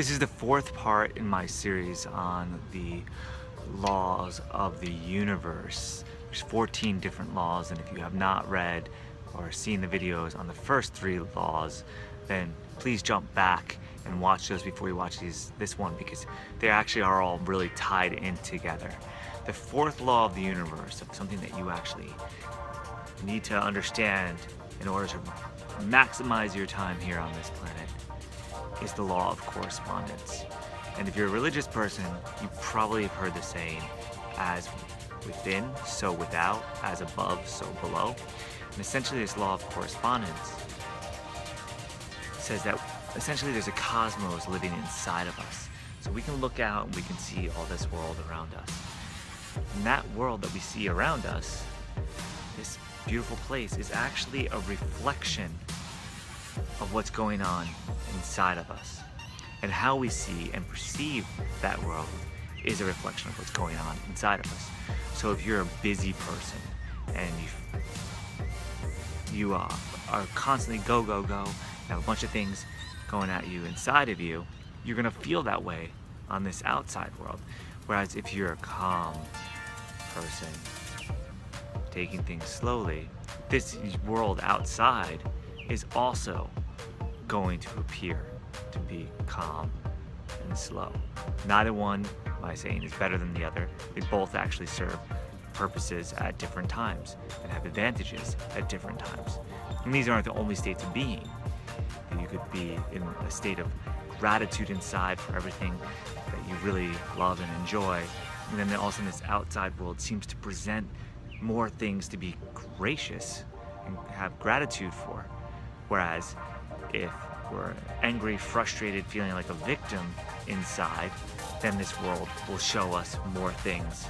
This is the fourth part in my series on the laws of the universe. There's 14 different laws, and if you have not read or seen the videos on the first 3 laws, then please jump back and watch those before you watch this one, because they actually are all really tied in together. The 4th law of the universe, something that you actually need to understand in order to maximize your time here on this planet, is the law of correspondence. And if you're a religious person, you probably have heard the saying, as within, so without, as above, so below. And essentially this law of correspondence says that essentially there's a cosmos living inside of us. So we can look out and we can see all this world around us. And that world that we see around us, this beautiful place, is actually a reflection of what's going on inside of us. And how we see and perceive that world is a reflection of what's going on inside of us. So if you're a busy person and you are constantly go, go, go, have a bunch of things going at you inside of you, you're gonna feel that way on this outside world. Whereas if you're a calm person, taking things slowly, this world outside is also going to appear to be calm and slow. Neither one, by saying, is better than the other. They both actually serve purposes at different times and have advantages at different times. And these aren't the only states of being. You could be in a state of gratitude inside for everything that you really love and enjoy. And then also this outside world seems to present more things to be gracious and have gratitude for. Whereas if we're angry, frustrated, feeling like a victim inside, then this world will show us more things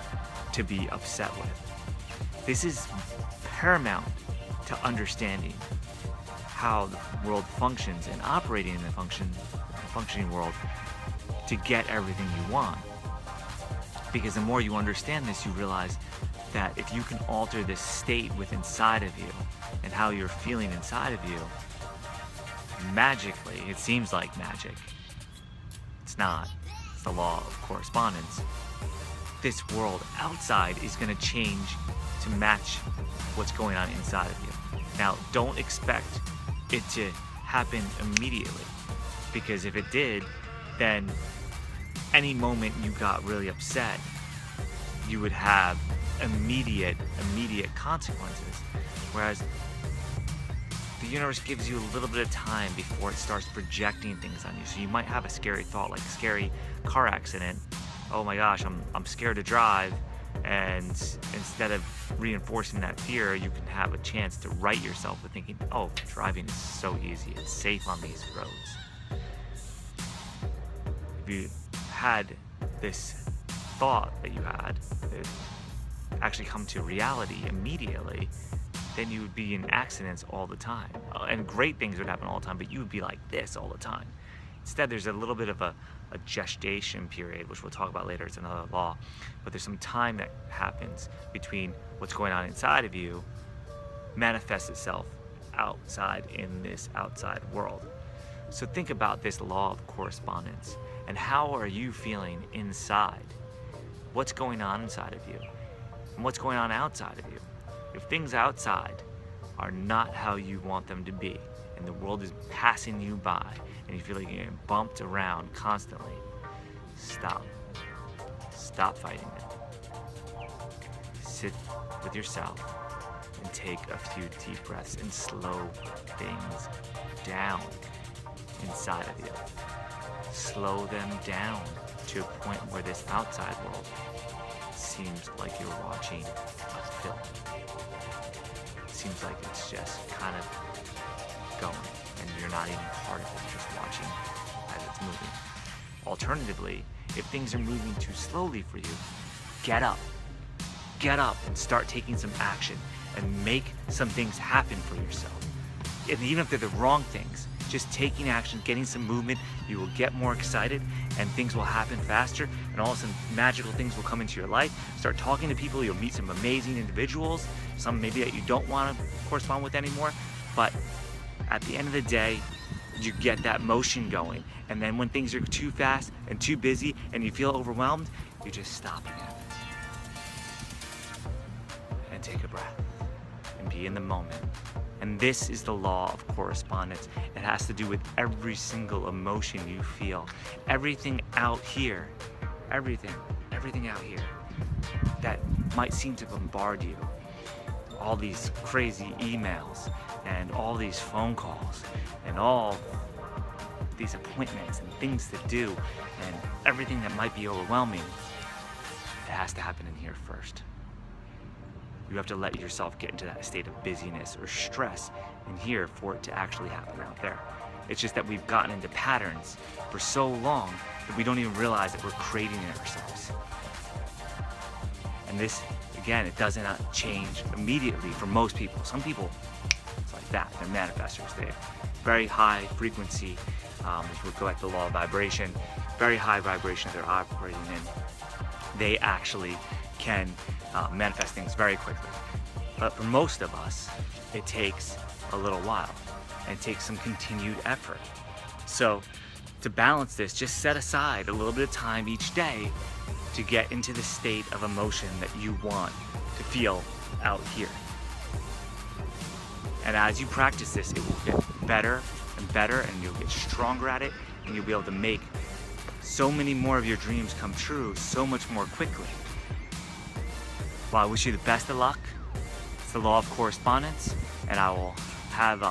to be upset with. This is paramount to understanding how the world functions and operating in a functioning world to get everything you want. Because the more you understand this, you realize that if you can alter this state within inside of you and how you're feeling inside of you, magically, it seems like magic. It's not. It's the law of correspondence. This world outside is going to change to match what's going on inside of you. Now, don't expect it to happen immediately, because if it did, then any moment you got really upset, you would have immediate consequences. Whereas the universe gives you a little bit of time before it starts projecting things on you. So you might have a scary thought, like a scary car accident. Oh my gosh, I'm scared to drive. And instead of reinforcing that fear, you can have a chance to right yourself with thinking, oh, driving is so easy, it's safe on these roads. If you had this thought that you had that actually come to reality immediately, then you would be in accidents all the time. And great things would happen all the time, but you would be like this all the time. Instead, there's a little bit of a gestation period, which we'll talk about later. It's another law. But there's some time that happens between what's going on inside of you manifests itself outside in this outside world. So think about this law of correspondence. And how are you feeling inside? What's going on inside of you? And what's going on outside of you? If things outside are not how you want them to be, and the world is passing you by, and you feel like you're getting bumped around constantly, stop. Stop fighting it. Sit with yourself and take a few deep breaths and slow things down inside of you. Slow them down to a point where this outside world seems like you're watching a film. Seems like it's just kind of going, and you're not even part of it, just watching as it's moving. Alternatively, if things are moving too slowly for you, get up. Get up and start taking some action and make some things happen for yourself. And even if they're the wrong things, just taking action, getting some movement, you will get more excited and things will happen faster, and all of a sudden magical things will come into your life. Start talking to people, you'll meet some amazing individuals, some maybe that you don't want to correspond with anymore, but at the end of the day, you get that motion going. And then when things are too fast and too busy and you feel overwhelmed, you just stop again. And take a breath and be in the moment. And this is the law of correspondence. It has to do with every single emotion you feel. Everything out here, everything out here that might seem to bombard you. All these crazy emails and all these phone calls and all these appointments and things to do and everything that might be overwhelming, it has to happen in here first. You have to let yourself get into that state of busyness or stress in here for it to actually happen out there. It's just that we've gotten into patterns for so long that we don't even realize that we're creating it ourselves. And this, again, it does not change immediately for most people. Some people, it's like that, they're manifestors. They have very high frequency, if we go at the law of vibration, very high vibration they're operating in. They actually can manifest things very quickly. But for most of us, it takes a little while and it takes some continued effort. So to balance this, just set aside a little bit of time each day to get into the state of emotion that you want to feel out here. And as you practice this, it will get better and better, and you'll get stronger at it, and you'll be able to make so many more of your dreams come true so much more quickly. Well, I wish you the best of luck. It's the law of correspondence, and I will have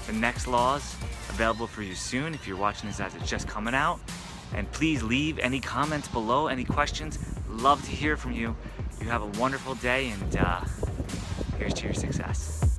the next laws available for you soon if you're watching this as it's just coming out. And please leave any comments below, any questions. Love to hear from you. You have a wonderful day, and here's to your success.